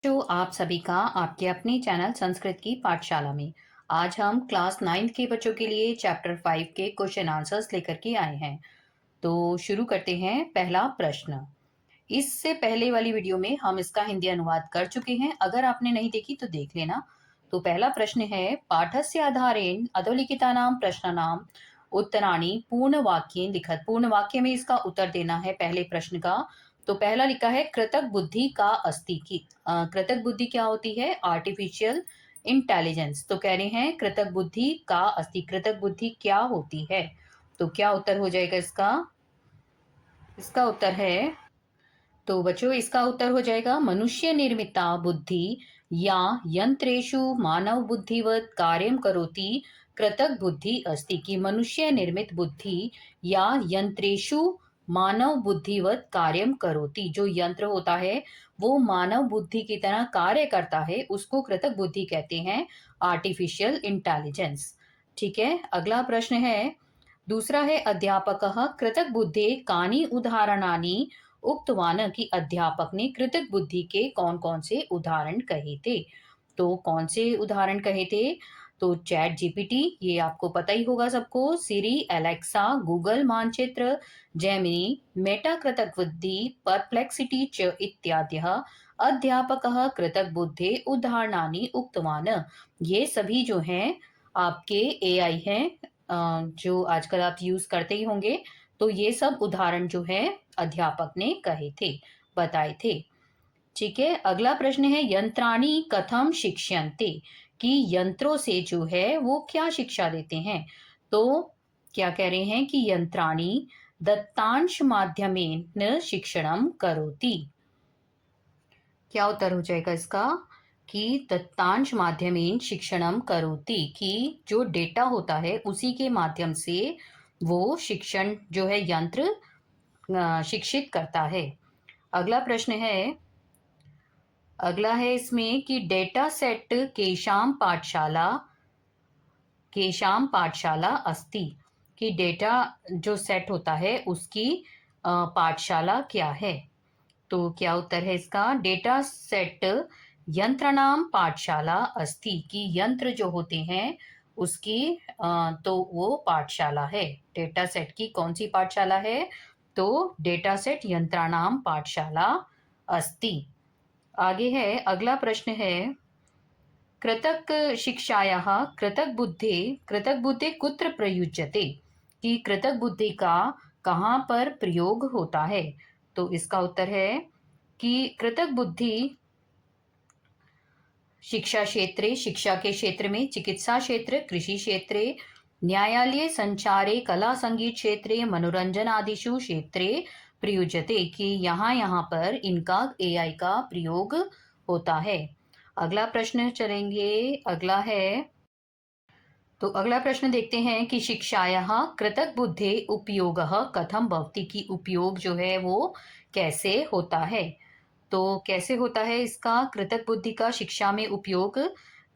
जो आप सभी का आपके अपने चैनल संस्कृत की पाठशाला में आज हम क्लास 9th के बच्चों के लिए चैप्टर 5 के क्वेश्चन आंसर्स लेकर के आए हैं। तो शुरू करते हैं। पहला प्रश्न। इससे पहले वाली वीडियो में हम इसका हिंदी अनुवाद कर चुके हैं, अगर आपने नहीं देखी तो देख लेना। तो पहला प्रश्न है, पाठस्य आधारेण अधोलिखितानां प्रश्नानां उत्तराणि पूर्ण वाक्येन लिखत। पूर्ण वाक्य में इसका उत्तर देना है पहले प्रश्न का। तो पहला लिखा है, कृतक बुद्धि का अस्ति की। कृतक बुद्धि क्या होती है? Artificial intelligence. तो कह रहे हैं कृतक बुद्धि का अस्ति, कृतक बुद्धि क्या होती है? तो क्या उत्तर हो जाएगा इसका? इसका उत्तर है, तो बच्चों इसका उत्तर हो जाएगा मनुष्य निर्मिता बुद्धि या यंत्रेषु मानव बुद्धिवत कार्यम करोति कृतक बुद्धि अस्ति। कि मनुष्य निर्मित बुद्धि या यंत्रेषु मानव बुद्धिवत कार्यम करोति, जो यंत्र होता है वो मानव बुद्धि की तरह कार्य करता है, उसको कृतक बुद्धि कहते हैं, आर्टिफिशियल इंटेलिजेंस। ठीक है, अगला प्रश्न है, दूसरा है, अध्यापकः कृतक बुद्धे कानि उदाहरणानि उक्तवान। कि अध्यापक ने कृतक बुद्धि के कौन कौन से उदाहरण कहे थे। तो कौन से उदाहरण कहे थे? तो चैट जीपीटी, ये आपको पता ही होगा सबको, सिरी, एलेक्सा, गूगल मानचित्र, जेमिनी, मेटा कृतक बुद्धि, परप्लेक्सिटी च इत्याद्यः अध्यापकः कृतक बुद्धे उदाहरणानि उक्तवान। ये सभी जो हैं आपके एआई हैं, जो आजकल आप यूज करते ही होंगे। तो ये सब उदाहरण जो है अध्यापक ने कहे थे, बताए थे। ठीक है, अगला प्रश्न है, यंत्राणि कथम शिक्ष्यन्ते। कि यंत्रों से जो है वो क्या शिक्षा देते हैं। तो क्या कह रहे हैं कि यंत्राणि दत्तांश माध्यमेन शिक्षणम करोति। क्या उत्तर हो जाएगा इसका? कि दत्तांश माध्यमेन शिक्षणम करोति। कि जो डेटा होता है उसी के माध्यम से वो शिक्षण जो है यंत्र शिक्षित करता है। अगला प्रश्न है, अगला है इसमें कि डेटा सेट केशाम पाठशाला अस्ति। कि डेटा जो सेट होता है उसकी पाठशाला क्या है। तो क्या उत्तर है इसका? डेटा सेट यंत्रणाम पाठशाला अस्ति। कि यंत्र जो होते हैं उसकी तो वो पाठशाला है। डेटा सेट की कौन सी पाठशाला है? तो डेटा सेट यंत्राणाम पाठशाला अस्ति। आगे है, अगला प्रश्न है, कृतक शिक्षायाः कृतक बुद्धे कुत्र प्रयुज्यते। कि कृतक बुद्धि का कहाँ पर प्रयोग होता है। तो इसका उत्तर है कि कृतक बुद्धि शिक्षा क्षेत्रे, शिक्षा के क्षेत्र में, चिकित्सा क्षेत्र, कृषि क्षेत्रे, न्यायालय, संचारे, कला संगीत क्षेत्रे, मनोरंजन आदिषु क्षेत्रे प्रयुज्यते। कि यहाँ पर इनका एआई का प्रयोग होता है। अगला प्रश्न चलेंगे, अगला है, तो अगला प्रश्न देखते हैं कि शिक्षायाः कृतक बुद्धे उपयोगः कथम भवति। की उपयोग जो है वो कैसे होता है। तो कैसे होता है इसका कृतक बुद्धि का शिक्षा में उपयोग?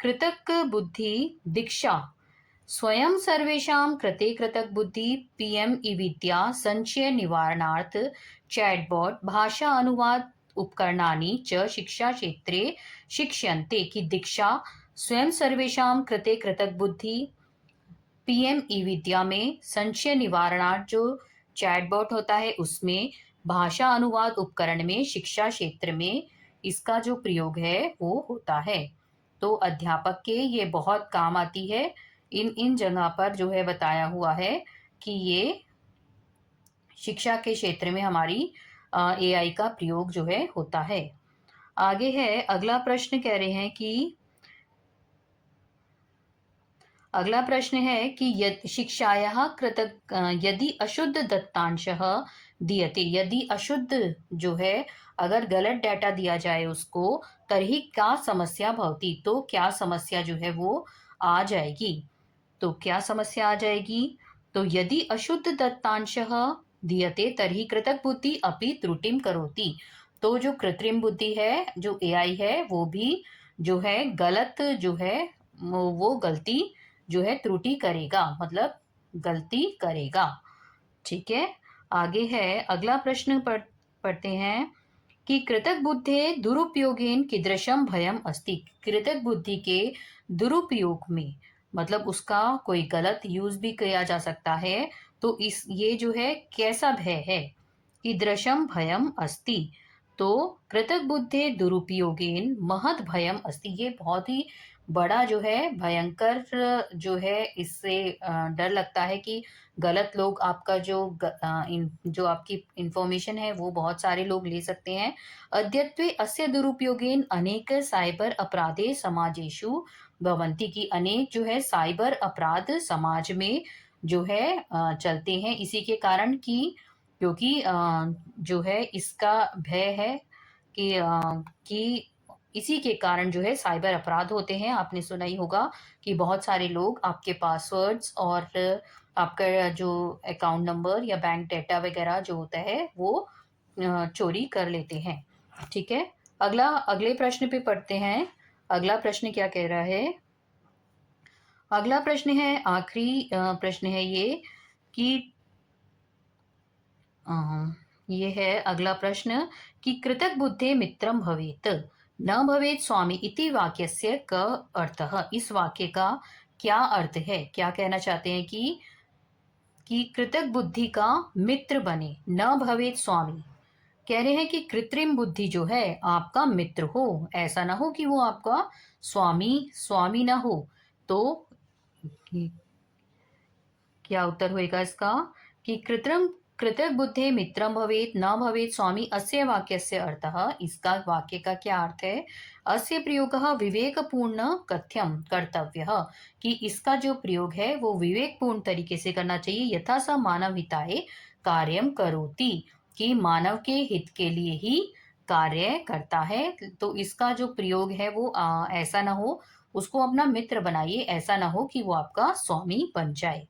कृतक बुद्धि दीक्षा स्वयं सर्वेषां कृते कृतक बुद्धि पीएम ई विद्या संचय निवारणार्थ चैटबॉट भाषा अनुवाद उपकरणानि च शिक्षा क्षेत्रे शिक्ष्यन्ते। कि दीक्षा स्वयं सर्वेषां कृते कृतक बुद्धि, पीएम ई विद्या में संशय निवारणार्थ जो चैटबॉट होता है उसमें, भाषा अनुवाद उपकरण में शिक्षा क्षेत्र में इसका जो प्रयोग है वो होता है। तो अध्यापक के ये बहुत काम आती है। इन इन जगह पर जो है बताया हुआ है कि ये शिक्षा के क्षेत्र में हमारी एआई का प्रयोग जो है होता है। आगे है, अगला प्रश्न कह रहे हैं कि अगला प्रश्न है कि शिक्षायाः कृतक यदि अशुद्ध दत्तांशः दीयते। यदि अशुद्ध जो है अगर गलत डाटा दिया जाए उसको, तर्हि क्या समस्या भवति। तो क्या समस्या जो है वो आ जाएगी। तो क्या समस्या आ जाएगी? तो यदि अशुद्ध दत्तांशः दीयते तर्हि कृतक बुद्धि अपि त्रुटिम करोति। तो जो कृत्रिम बुद्धि है, जो एआई है, वो भी जो है गलत जो है वो गलती जो है त्रुटि करेगा, मतलब गलती करेगा। ठीक है, आगे है, अगला प्रश्न पढ़ते हैं कि कृतक बुद्धे दुरुपयोगेन कीदृशम भयम अस्ति। कृतक बुद्धि के दुरुपयोग में मतलब उसका कोई गलत यूज भी किया जा सकता है, तो इस ये जो है कैसा भय है, कीदृशम भयम अस्ति। तो कृतक बुद्धे दुरुपयोगेन महद भयम अस्ति, ये बहुत ही बड़ा जो है भयंकर जो है, इससे डर लगता है कि गलत लोग आपका जो आपकी इंफॉर्मेशन है वो बहुत सारे लोग ले सकते हैं। अद्यत्वे अस्य दुरुपयोगेन अनेक साइबर अपराधे समाजेषु भवन्ति, की अनेक जो है साइबर अपराध समाज में जो है चलते हैं इसी के कारण, क्योंकि जो है इसका भय है कि इसी के कारण जो है साइबर अपराध होते हैं। आपने सुना ही होगा कि बहुत सारे लोग आपके पासवर्ड्स और आपका जो अकाउंट नंबर या बैंक डेटा वगैरह जो होता है वो चोरी कर लेते हैं। ठीक है, अगले प्रश्न पे पढ़ते हैं। अगला प्रश्न क्या कह रहा है? अगला प्रश्न है, आखिरी प्रश्न है ये कि ये है अगला प्रश्न कि कृतक बुद्धे मित्रम भवेत न भवेत स्वामी इति वाक्यस्य क अर्थः। इस वाक्य का क्या अर्थ है? क्या कहना चाहते हैं कि कृतक बुद्धि का मित्र बने, न भवेत स्वामी। कह रहे हैं कि कृत्रिम बुद्धि जो है आपका मित्र हो, ऐसा ना हो कि वो आपका स्वामी स्वामी ना हो। तो क्या उत्तर होएगा इसका? कि कृत्रिम कृतक बुद्धे मित्रम भवेत न भवेत स्वामी अस्य वाक्यस्य अर्थः। इसका वाक्य का क्या अर्थ है? अस्य प्रयोगः विवेकपूर्ण कथ्यम कर्तव्यः, कि इसका जो प्रयोग है वो विवेकपूर्ण तरीके से करना चाहिए। यथा स मानव हिताय कार्यम करोति, कि मानव के हित के लिए ही कार्य करता है। तो इसका जो प्रयोग है वो ऐसा ना हो, उसको अपना मित्र बनाइए, ऐसा ना हो कि वो आपका स्वामी बन जाए।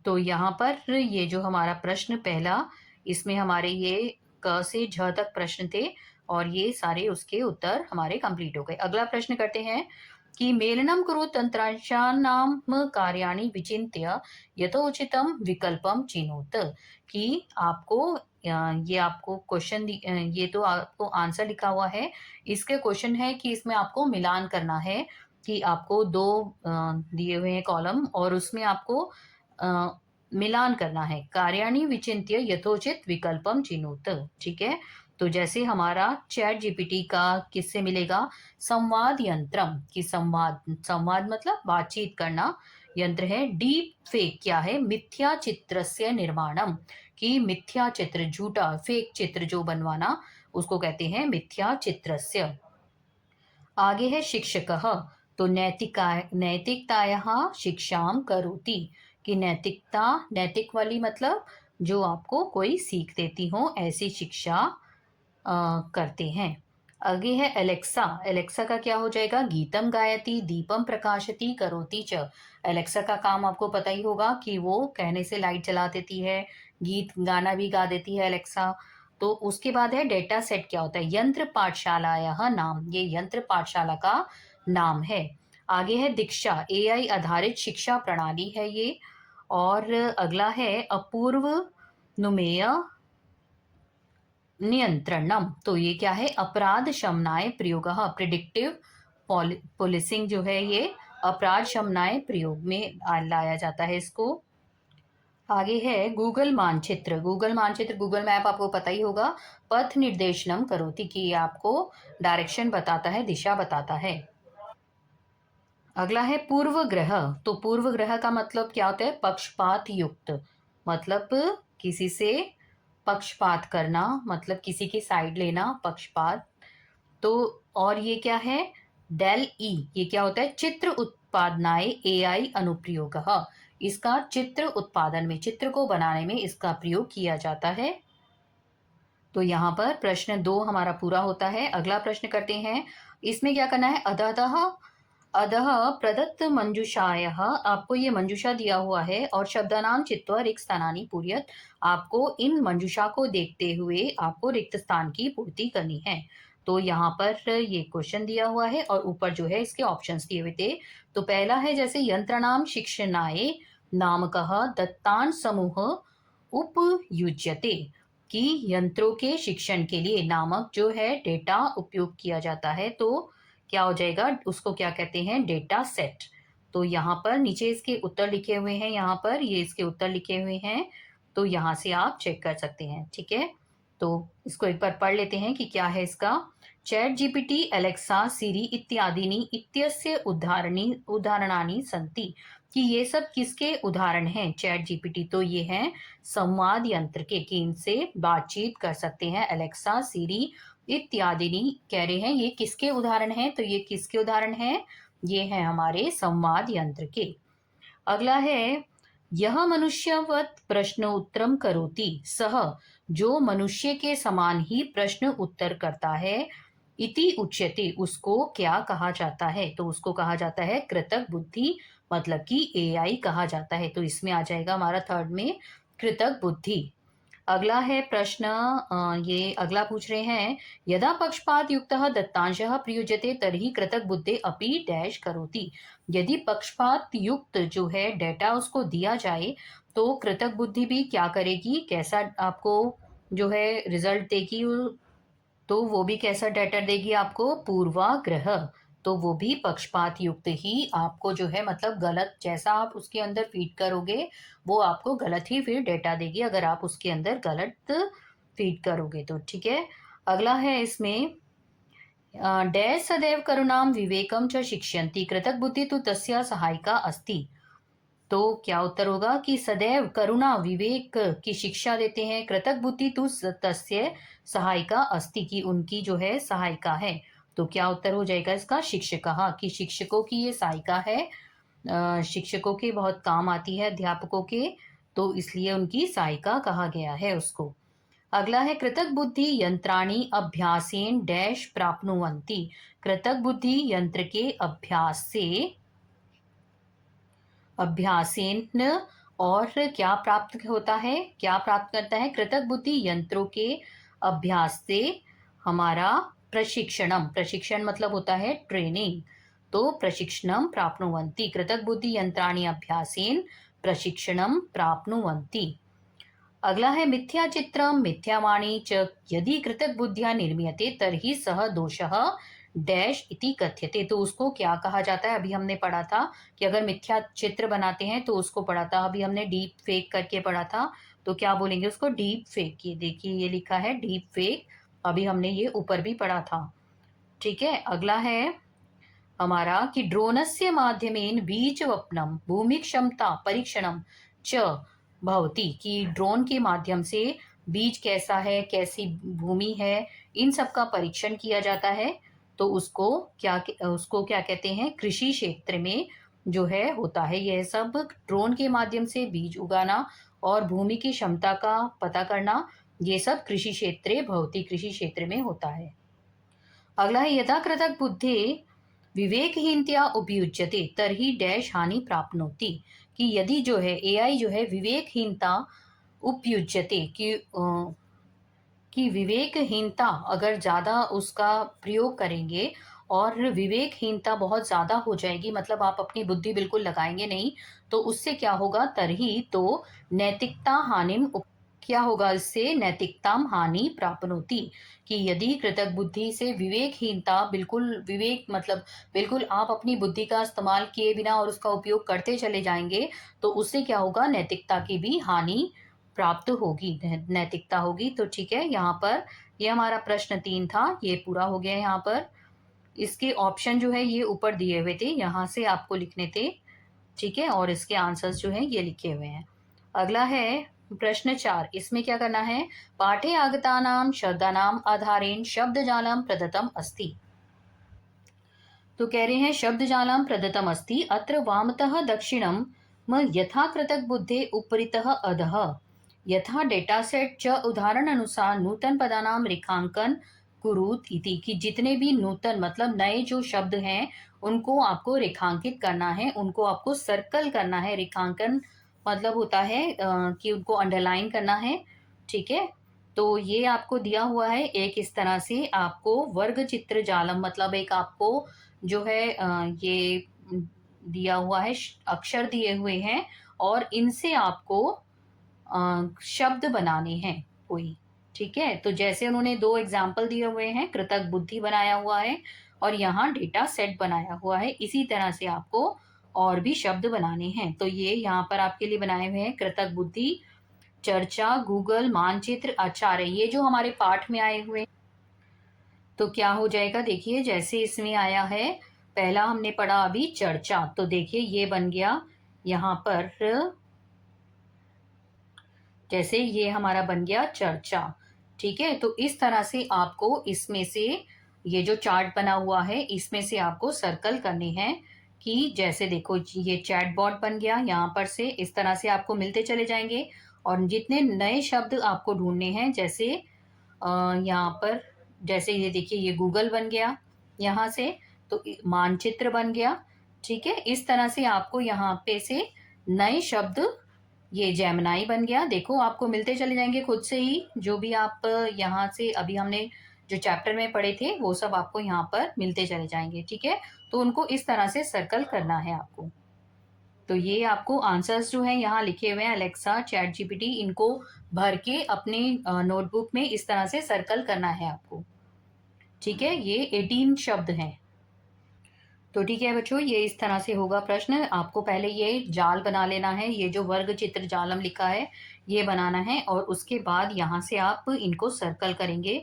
तो यहाँ पर ये जो हमारा प्रश्न पहला, इसमें हमारे ये क से झ तक प्रश्न थे और ये सारे उसके उत्तर हमारे कंप्लीट हो गए। अगला प्रश्न करते हैं कि मेलनम कुरु तंत्रांशानाम कार्याणि विचिन्त्य यथोचितम विकल्पम चिनोत। कि आपको ये आपको क्वेश्चन ये तो आपको आंसर लिखा हुआ है, इसके क्वेश्चन है कि इसमें आपको मिलान करना है। कि आपको दो दिए हुए हैं कॉलम और उसमें आपको मिलान करना है। कार्याणि विचिन्त्य यथोचित विकल्पम चिनोत। ठीक है, तो जैसे हमारा चैट जीपीटी का किससे मिलेगा? संवाद यंत्रम, की संवाद संवाद मतलब बातचीत करना। यंत्र है डीप फेक, क्या है? मिथ्या चित्रस्य निर्माणम, की मिथ्या चित्र, झूठा फेक चित्र जो बनवाना, उसको कहते हैं मिथ्या चित्रस्य। आगे है शिक्षकः, तो नैतिकतायाः शिक्षाम करोति, कि नैतिकता, नैतिक वाली मतलब जो आपको कोई सीख देती हो, ऐसी शिक्षा करते हैं। आगे है एलेक्सा। एलेक्सा का क्या हो जाएगा? गीतम गायति दीपम प्रकाशति करोति च। एलेक्सा का काम आपको पता ही होगा कि वो कहने से लाइट जला देती है, गीत गाना भी गा देती है एलेक्सा। तो उसके बाद है डेटा सेट, क्या होता है? यंत्र पाठशालायाः नाम, ये यंत्र पाठशाला का नाम है। आगे है दीक्षा, एआई आधारित शिक्षा प्रणाली है ये। और अगला है अपूर्व नुमेय नियंत्रणम, तो ये क्या है? अपराध शमनाय प्रयोग, प्रिडिक्टिव पुलिसिंग जो है ये अपराध शमनाय प्रयोग में लाया जाता है इसको। आगे है गूगल मानचित्र। गूगल मानचित्र, गूगल मैप आपको पता ही होगा। पथ निर्देशनम करोति, कि ये आपको डायरेक्शन बताता है, दिशा बताता है। अगला है पूर्व ग्रह। तो पूर्व ग्रह का मतलब क्या होता है? पक्षपात युक्त, मतलब किसी से पक्षपात करना, मतलब किसी की साइड लेना, पक्षपात। तो और ये क्या है? डेल ई, ये क्या होता है? चित्र उत्पादनाय एआई अनुप्रयोग। इसका चित्र उत्पादन में, चित्र को बनाने में इसका प्रयोग किया जाता है। तो यहाँ पर प्रश्न 2 हमारा पूरा होता है। अगला प्रश्न करते हैं, इसमें क्या करना है? अधः अधः प्रदत्त मंजूषायः, आपको ये मंजूषा दिया हुआ है और शब्दानाम चित्वा रिक्त स्थानानि पूर्यत, आपको इन मंजूषा को देखते हुए आपको रिक्त स्थान की पूर्ति करनी है। तो यहाँ पर ये क्वेश्चन दिया हुआ है और ऊपर जो है इसके ऑप्शंस दिए हुए थे। तो पहला है जैसे यंत्रणाम शिक्षणाय नामकः दत्तान समूह उपयुज्यते। कि यंत्रों के शिक्षण के लिए नामक जो है डेटा उपयोग किया जाता है, तो क्या हो जाएगा, उसको क्या कहते हैं, डेटा सेट। तो यहाँ पर नीचे इसके उत्तर लिखे हुए हैं, यहाँ पर ये इसके उत्तर लिखे हुए हैं, तो यहाँ से आप चेक कर सकते हैं। ठीक है, तो इसको एक बार पढ़ लेते हैं कि क्या है इसका। चैट जीपीटी, एलेक्सा, सिरी इत्यादीनि इत्यस्य उदाहरणानि सन्ति, कि ये सब किसके उदाहरण हैं। चैट जीपीटी तो ये हैं संवाद यंत्र के, कि इनसे बातचीत कर सकते हैं। एलेक्सा, सिरी इत्यादि कह रहे हैं, ये किसके उदाहरण हैं, तो ये किसके उदाहरण हैं, ये हैं हमारे संवाद यंत्र के। अगला है, यह मनुष्यवत प्रश्न उत्तरम करोति, सह, जो मनुष्य के समान ही प्रश्न उत्तर करता है, इति उच्यते, उसको क्या कहा जाता है, तो उसको कहा जाता है कृतक बुद्धि, मतलब कि एआई कहा जाता है। तो इसमें आ जाएगा हमारा थर्ड में कृतक बुद्धि। अगला है प्रश्न, ये अगला पूछ रहे हैं, यदा पक्षपात युक्त दत्तांशः प्रयुज्यते तर्हि कृतक बुद्धि अपि डैश करोति, यदि पक्षपात युक्त जो है डेटा उसको दिया जाए तो कृतक बुद्धि भी क्या करेगी, कैसा आपको जो है रिजल्ट देगी, तो वो भी कैसा डेटा देगी आपको, पूर्वाग्रह। तो वो भी पक्षपात युक्त ही आपको जो है, मतलब गलत, जैसा आप उसके अंदर फीड करोगे वो आपको गलत ही फिर डेटा देगी, अगर आप उसके अंदर गलत फीड करोगे तो। ठीक है, अगला है इसमें, डैश सदैव करुणाम विवेकम च शिक्षयन्ति, कृतक बुद्धि तो तस्य सहायिका अस्ति। तो क्या उत्तर होगा कि सदैव करुणा विवेक की शिक्षा देते हैं, कृतक बुद्धि तु तस्य सहायिका अस्ति, की उनकी जो है सहायिका है। तो क्या उत्तर हो जाएगा इसका, शिक्षकः, कि शिक्षकों की ये सहायिका है, शिक्षकों के बहुत काम आती है, अध्यापकों के, तो इसलिए उनकी सहायिका कहा गया है उसको। अगला है, कृतक बुद्धि यंत्राणी अभ्यासेन डैश प्राप्नुवन्ति, कृतक बुद्धि यंत्र के अभ्यासेन और क्या प्राप्त होता है, क्या प्राप्त करता है, कृतक बुद्धि यंत्रों के अभ्यास से हमारा प्रशिक्षणम, प्रशिक्षण मतलब होता है ट्रेनिंग, तो प्रशिक्षणम प्राप्नुवन्ति, कृतक बुद्धि यंत्राणि अभ्यासेन प्रशिक्षणम प्राप्नुवन्ति। अगला है, मिथ्या चित्रम मिथ्यावाणी च यदि कृतक बुद्धिया निर्मीयते तर्हि सह दोषः डैश इति कथ्यते, तो उसको क्या कहा जाता है, अभी हमने पढ़ा था कि अगर मिथ्या चित्र बनाते हैं तो उसको पढ़ा था, अभी हमने डीप फेक करके पढ़ा था, तो क्या बोलेंगे उसको, डीप फेक। ये देखिए ये लिखा है डीप फेक, अभी हमने ये ऊपर भी पढ़ा था। ठीक है, अगला है हमारा कि ड्रोनस्य माध्यमेन बीजवपनम भूमि क्षमता परीक्षणम च भवति, कि ड्रोन के माध्यम से बीज कैसा है, कैसी भूमि है, इन सब का परीक्षण किया जाता है। तो उसको क्या कहते हैं, कृषि क्षेत्र में जो है होता है यह सब, ड्रोन के माध्यम से बीज उगाना और भूमि की क्षमता का पता करना, ये सब कृषि क्षेत्र भौतिक कृषि क्षेत्र में होता है। अगला है, यदा कृतक बुद्धि विवेकहीनतया उपयुज्यते तर्हि डैश हानि प्राप्नोति, कि यदि जो है एआई जो है विवेकहीनता उपयुज्यते, कि विवेकहीनता अगर ज़्यादा उसका प्रयोग करेंगे और विवेकहीनता बहुत ज़्यादा हो जाएगी, मतलब आप अपनी बुद्धि बिल्कुल लगाएंगे नहीं, तो उससे क्या होगा, तरही तो नैतिकता हानिम क्या होगा, इससे नैतिकताम हानि प्राप्नोति, कि यदि कृतक बुद्धि से विवेकहीनता, बिल्कुल विवेक मतलब बिल्कुल आप अपनी बुद्धि का इस्तेमाल किए बिना और उसका उपयोग करते चले जाएंगे, तो उससे क्या होगा, नैतिकता की भी हानि प्राप्त होगी, नैतिकता होगी। तो ठीक है, यहाँ पर ये हमारा प्रश्न 3 था, ये पूरा हो गया। यहाँ पर इसके ऑप्शन जो है ये ऊपर दिए हुए थे, यहाँ से आपको लिखने थे। ठीक है, और इसके आंसर्स जो हैं ये लिखे हुए हैं। अगला है प्रश्न 4, इसमें क्या करना है, पाठे आगतानाम शब्दानाम आधारेण शब्दजालम प्रदत्तम अस्ति। तो कह रहे हैं शब्दजालम प्रदत्तम अस्ति, अत्र वामतः दक्षिणम यथा कृतक बुद्धे उपरितः अधः यथा डेटा सेट च उदाहरण अनुसार नूतन पदानाम रेखांकन कुरुत इति, कि जितने भी नूतन मतलब नए जो शब्द हैं उनको आपको रेखांकित करना है, उनको आपको सर्कल करना है। रेखांकन मतलब होता है कि उनको अंडरलाइन करना है। ठीक है, तो ये आपको दिया हुआ है एक इस तरह से, आपको वर्ग चित्र जालम मतलब एक आपको जो है ये दिया हुआ है, अक्षर दिए हुए हैं और इनसे आपको शब्द बनाने हैं कोई। ठीक है, तो जैसे उन्होंने दो एग्जाम्पल दिए हुए हैं, कृतक बुद्धि बनाया हुआ है और यहाँ डेटा सेट बनाया हुआ है, इसी तरह से आपको और भी शब्द बनाने हैं। तो ये यहाँ पर आपके लिए बनाए हुए हैं कृतक बुद्धि, चर्चा, गूगल, मानचित्र, आचार्य, ये जो हमारे पाठ में आए हुए। तो क्या हो जाएगा, देखिए जैसे इसमें आया है, पहला हमने पढ़ा अभी चर्चा, तो देखिए ये बन गया यहाँ पर, जैसे ये हमारा बन गया चर्चा। ठीक है, तो इस तरह से आपको इसमें से ये जो चार्ट बना हुआ है इसमें से आपको सर्कल करने हैं कि जैसे देखो ये चैट बॉट बन गया, यहाँ पर से इस तरह से आपको मिलते चले जाएंगे और जितने नए शब्द आपको ढूंढने हैं, जैसे यहाँ पर जैसे ये देखिए ये गूगल बन गया यहाँ से, तो मानचित्र बन गया। ठीक है, इस तरह से आपको यहाँ पे से नए शब्द, ये जेमिनाई बन गया, देखो आपको मिलते चले जाएंगे खुद से ही, जो भी आप यहाँ से अभी हमने जो चैप्टर में पढ़े थे वो सब आपको यहाँ पर मिलते चले जाएंगे। ठीक है, तो उनको इस तरह से सर्कल करना है आपको। तो ये आपको आंसर्स जो है यहाँ लिखे हुए हैं, अलेक्सा, चैट जीपीटी, इनको भर के अपने नोटबुक में इस तरह से सर्कल करना है आपको। ठीक है, ये 18 शब्द हैं। तो ठीक है बच्चों, ये इस तरह से होगा प्रश्न। आपको पहले ये जाल बना लेना है, ये जो वर्ग चित्र जालम लिखा है ये बनाना है और उसके बाद यहाँ से आप इनको सर्कल करेंगे,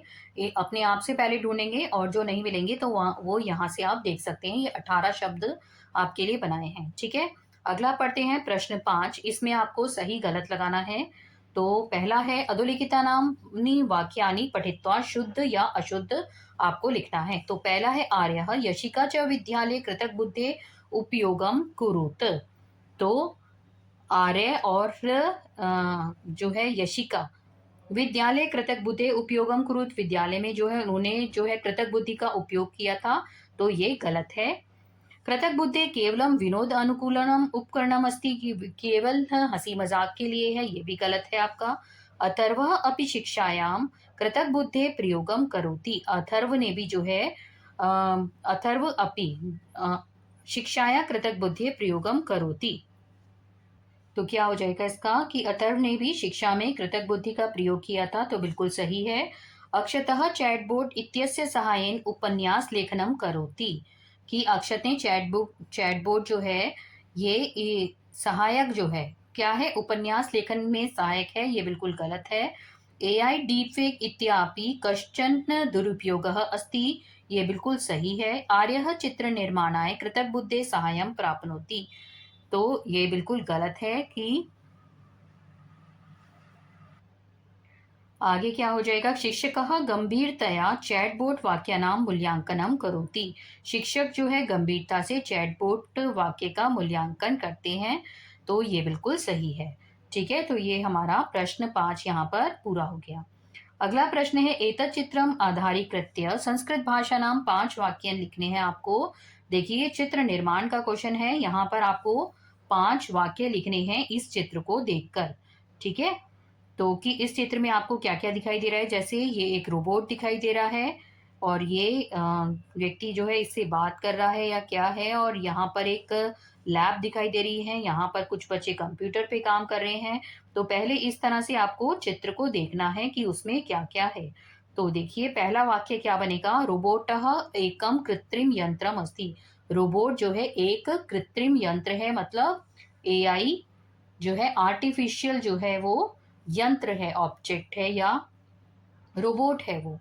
अपने आप से पहले ढूंढेंगे और जो नहीं मिलेंगे तो वो यहाँ से आप देख सकते हैं। ये 18 शब्द आपके लिए बनाए हैं। ठीक है, अगला पढ़ते हैं प्रश्न 5, इसमें आपको सही गलत लगाना है। तो पहला है अधोलिखिता नाम्नि वाक्यानि पठित्वा शुद्ध या अशुद्ध आपको लिखना है। तो पहला है आर्यः यशिका च विद्यालय कृतक बुद्धे उपयोगम कुरुत। तो आर्य और जो है यशिका विद्यालय कृतक बुद्धे उपयोगम कुरुत, विद्यालय में जो है उन्होंने जो है कृतक बुद्धि का उपयोग किया था, तो ये गलत है। कृतक बुद्धे केवलम विनोद अनुकूलनम उपकरणम अस्ति, केवल हंसी मजाक के लिए है, ये भी गलत है आपका। अथर्व अपि शिक्षायाम कृतक बुद्धे प्रयोगम करोति, अथर्व ने भी जो है अथर्व अपि शिक्षाया कृतक बुद्धे प्रयोगम करोति। तो क्या हो जाएगा इसका कि अथर्व ने भी शिक्षा में कृतक बुद्धि का प्रयोग किया था, तो बिल्कुल सही है। अक्षतः चैटबोट इत्यस्य सहायेन उपन्यास लेखनम करोति, कि अक्षत ने चैटबोट जो है ये सहायक जो है क्या है, उपन्यास लेखन में सहायक है, ये बिल्कुल गलत है। एआई डीपफेक इत्यापि कश्चन दुरुपयोगः अस्ति, ये बिल्कुल सही है। आर्यः चित्र निर्माणाय कृतक बुद्धे सहायम प्राप्नोति, तो ये बिल्कुल गलत है कि आगे क्या हो जाएगा, शिक्षकः गंभीरतया चैटबोट वाक्यानां मूल्यांकनम करोति, शिक्षक जो है गंभीरता से चैटबोट वाक्य का मूल्यांकन करते हैं, तो ये बिल्कुल सही है। ठीक है, तो ये हमारा प्रश्न 5 यहाँ पर पूरा हो गया। अगला प्रश्न है एतत् चित्रम आधारीकृत्य संस्कृत भाषा नाम 5 वाक्य लिखने हैं आपको। देखिए चित्र निर्माण का क्वेश्चन है, यहाँ पर आपको 5 वाक्य लिखने हैं इस चित्र को देखकर। ठीक है, तो कि इस चित्र में आपको क्या क्या दिखाई दे रहा है, जैसे ये एक रोबोट दिखाई दे रहा है और ये व्यक्ति जो है इससे बात कर रहा है या क्या है, और यहाँ पर एक लैब दिखाई दे रही है, यहाँ पर कुछ बच्चे कंप्यूटर पे काम कर रहे हैं। तो पहले इस तरह से आपको चित्र को देखना है कि उसमें क्या क्या है। तो देखिए पहला वाक्य क्या बनेगा, रोबोटः एकम कृत्रिम यंत्रम अस्ति, रोबोट जो है एक कृत्रिम यंत्र है, मतलब एआई जो है आर्टिफिशियल जो है वो यंत्र है, ऑब्जेक्ट है या रोबोट है वो।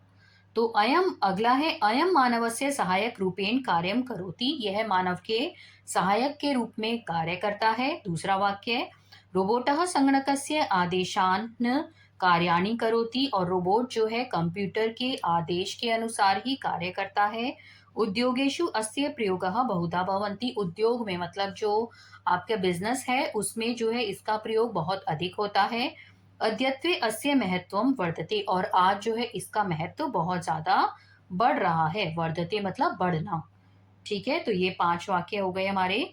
तो अयम अगला है अयम मानवस्य सहायक रूपेण कार्यम करोति, यह मानव के सहायक के रूप में कार्य करता है। दूसरा वाक्य रोबोटः संगणकस्य आदेशान कार्याणि करोति, और रोबोट जो है कंप्यूटर के आदेश के अनुसार ही कार्य करता है। उद्योगेषु अस्य प्रयोगः बहुधा भवन्ति, उद्योग में मतलब जो आपका बिजनेस है उसमें जो है इसका प्रयोग बहुत अधिक होता है। अद्यत्वे अस्य महत्वम वर्धते, और आज जो है इसका महत्व बहुत ज्यादा बढ़ रहा है, वर्धते मतलब बढ़ना। ठीक है, तो ये 5 वाक्य हो गए हमारे,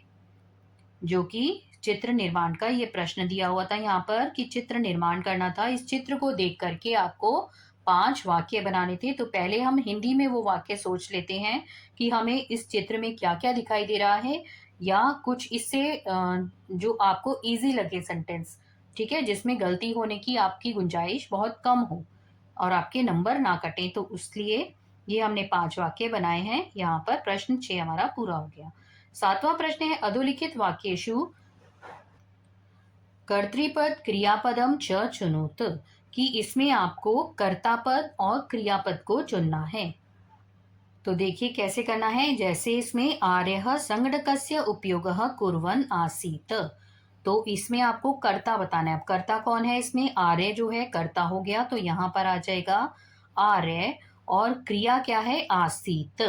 जो कि चित्र निर्माण का ये प्रश्न दिया हुआ था यहाँ पर कि चित्र निर्माण करना था, इस चित्र को देख करके आपको 5 वाक्य बनाने थे। तो पहले हम हिंदी में वो वाक्य सोच लेते हैं कि हमें इस चित्र में क्या क्या दिखाई दे रहा है, या कुछ इससे जो आपको इजी लगे सेंटेंस, ठीक है, जिसमें गलती होने की आपकी गुंजाइश बहुत कम हो। और आपके नंबर ना कटें, तो इसलिए ये हमने 5 वाक्य बनाए हैं। यहाँ पर प्रश्न 6 हमारा पूरा हो गया। 7वां प्रश्न है अधोलिखित वाक्येषु कर्तृपद क्रियापदम च चुनोत, कि इसमें आपको कर्तापद और क्रियापद को चुनना है। तो देखिए कैसे करना है। जैसे इसमें आर्यः संगणकस्य उपयोगः कुर्वन् आसीत्, तो इसमें आपको कर्ता बताना है। अब कर्ता कौन है इसमें? आर्य जो है कर्ता हो गया, तो यहाँ पर आ जाएगा आर्य, और क्रिया क्या है? आसीत,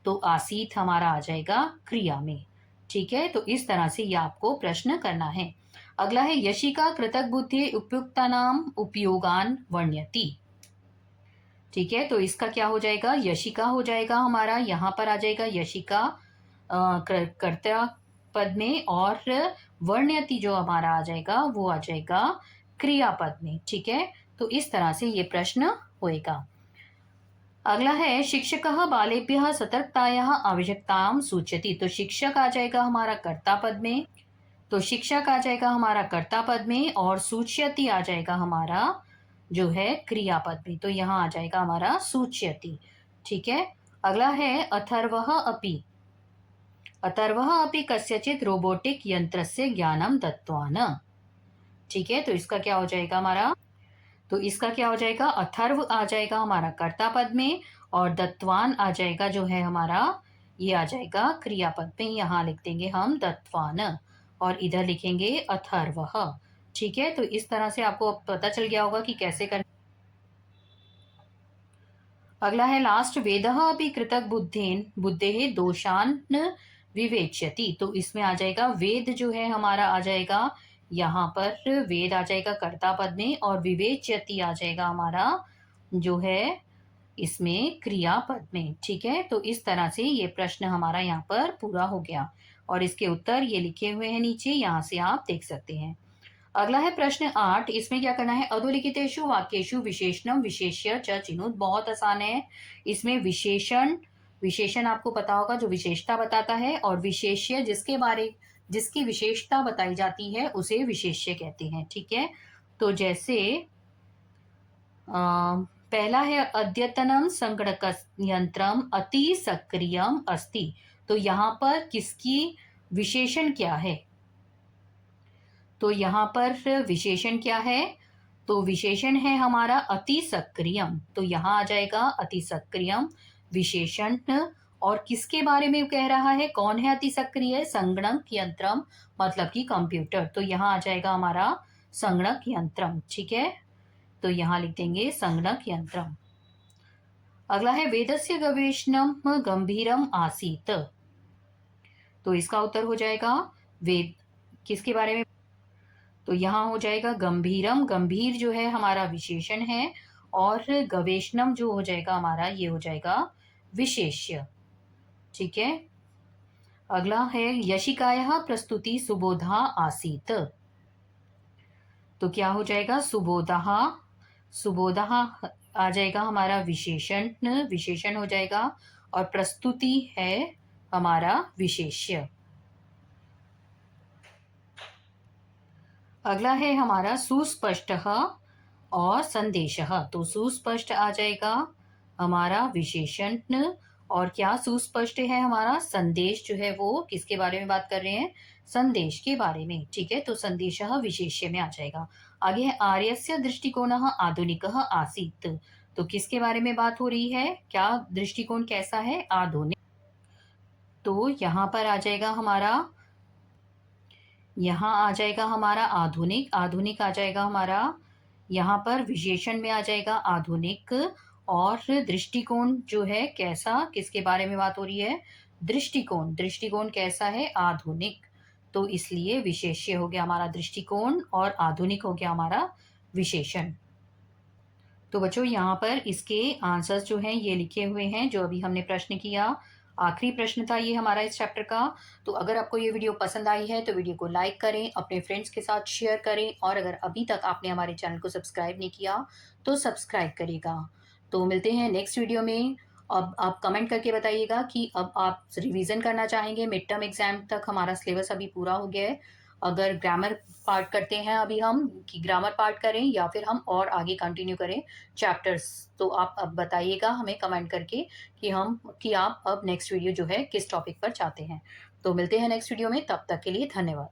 तो आसीत हमारा आ जाएगा क्रिया में। ठीक है, तो इस तरह से ये आपको प्रश्न करना है। अगला है यशिका कृतक बुद्धि उपयुक्तानाम उपयोगान वर्ण्यति। ठीक है, तो इसका क्या हो जाएगा? यशिका हो जाएगा हमारा। यहाँ पर आ जाएगा यशिका कर्ता पद में, और वर्ण्यति जो हमारा आ जाएगा वो आ जाएगा क्रियापद में। ठीक है, तो इस तरह से ये प्रश्न होएगा। अगला है शिक्षकः बालेभ्यः सतर्कतायाः आवश्यकतां सूचयति, तो शिक्षक आ जाएगा हमारा कर्ता पद में, तो शिक्षक आ जाएगा हमारा कर्ता पद में, और सूच्यति आ जाएगा हमारा जो है क्रियापद में, तो यहाँ आ जाएगा हमारा सूच्यति। ठीक है, अगला है अथर्वः अपि। अथर्वः अपि कस्यचित् रोबोटिक यंत्रस्य ज्ञानं दत्तवान्। ठीक है, तो इसका क्या हो जाएगा हमारा? तो इसका क्या हो जाएगा? अथर्व आ जाएगा हमारा कर्ता पद में, और दत्तवान आ जाएगा जो है हमारा, ये आ जाएगा क्रियापद में। यहाँ लिख देंगे हम दत्तवान, और इधर लिखेंगे अथर्वः। ठीक है, तो इस तरह से आपको पता चल गया होगा कि कैसे करना। अगला है लास्ट, वेदः अपि कृतक बुद्धेन बुद्धेः दोषान विवेच्यति, तो इसमें आ जाएगा वेद जो है हमारा आ जाएगा यहाँ पर, वेद आ जाएगा कर्ता पद में, और विवेच्यति आ जाएगा हमारा जो है इसमें क्रियापद में। ठीक है, तो इस तरह से ये प्रश्न हमारा यहाँ पर पूरा हो गया, और इसके उत्तर ये लिखे हुए हैं नीचे, यहाँ से आप देख सकते हैं। अगला है प्रश्न 8। इसमें क्या करना है? अधोलिखितेषु वाक्येषु विशेषणम विशेष्य च चिनुत। बहुत आसान है। इसमें विशेषण, विशेषण आपको पता होगा जो विशेषता बताता है, और विशेष्य जिसकी विशेषता बताई जाती है उसे विशेष्य कहते हैं। ठीक है, तो जैसे पहला है अद्यतनम संगणक यंत्रम अति सक्रियम अस्ति, तो यहाँ पर किसकी विशेषण क्या है? तो यहाँ पर विशेषण क्या है? तो विशेषण है हमारा अति सक्रियम, तो यहाँ आ जाएगा अति सक्रियम विशेषण। और किसके बारे में कह रहा है? कौन है अति सक्रिय? संगणक यंत्रम, मतलब कि कंप्यूटर, तो यहाँ आ जाएगा हमारा संगणक यंत्रम। ठीक है, तो यहाँ लिख देंगे संगणक यंत्रम। अगला है वेदस्य गवेषणम गंभीरम आसीत, तो इसका उत्तर हो जाएगा वेद किसके बारे में? तो यहाँ हो जाएगा गंभीरम, गंभीर जो है हमारा विशेषण है, और गवेषणम जो हो जाएगा हमारा, ये हो जाएगा विशेष्य। ठीक है, अगला है यशिकायाः प्रस्तुति सुबोधा आसीत, तो क्या हो जाएगा? सुबोधा, सुबोधा आ जाएगा हमारा विशेषण, विशेषण हो जाएगा, और प्रस्तुति है हमारा विशेष्य। अगला है हमारा सुस्पष्ट और संदेश, तो सुस्पष्ट आ जाएगा हमारा विशेषण, और क्या सुस्पष्ट है हमारा? संदेश जो है वो किसके बारे में बात कर रहे हैं? संदेश के बारे में। ठीक है, तो संदेश विशेष्य में आ जाएगा। आगे है आर्यस्य दृष्टिकोणः आधुनिकः आसीत्, तो किसके बारे में बात हो रही है? क्या दृष्टिकोण कैसा है? आधुनिक, तो यहाँ पर आ जाएगा हमारा, यहाँ आ जाएगा हमारा आधुनिक, आधुनिक आ जाएगा हमारा यहाँ पर विशेषण में आ जाएगा आधुनिक, और दृष्टिकोण जो है कैसा, किसके बारे में बात हो रही है? दृष्टिकोण, दृष्टिकोण कैसा है? आधुनिक, तो इसलिए विशेष्य हो गया हमारा दृष्टिकोण, और आधुनिक हो गया हमारा विशेषण। तो बच्चों यहाँ पर इसके आंसर्स जो हैं ये लिखे हुए हैं, जो अभी हमने प्रश्न किया। आखिरी प्रश्न था ये हमारा इस चैप्टर का। तो अगर आपको ये वीडियो पसंद आई है तो वीडियो को लाइक करें, अपने फ्रेंड्स के साथ शेयर करें, और अगर अभी तक आपने हमारे चैनल को सब्सक्राइब नहीं किया तो सब्सक्राइब करिएगा। तो मिलते हैं नेक्स्ट वीडियो में। अब आप कमेंट करके बताइएगा कि अब आप रिवीजन करना चाहेंगे। मिड टर्म एग्जाम तक हमारा सिलेबस अभी पूरा हो गया है। अगर ग्रामर पार्ट करते हैं अभी हम कि ग्रामर पार्ट करें या फिर हम और आगे कंटिन्यू करें चैप्टर्स। तो आप अब बताइएगा हमें कमेंट करके कि आप अब नेक्स्ट वीडियो जो है किस टॉपिक पर चाहते हैं। तो मिलते हैं नेक्स्ट वीडियो में, तब तक के लिए धन्यवाद।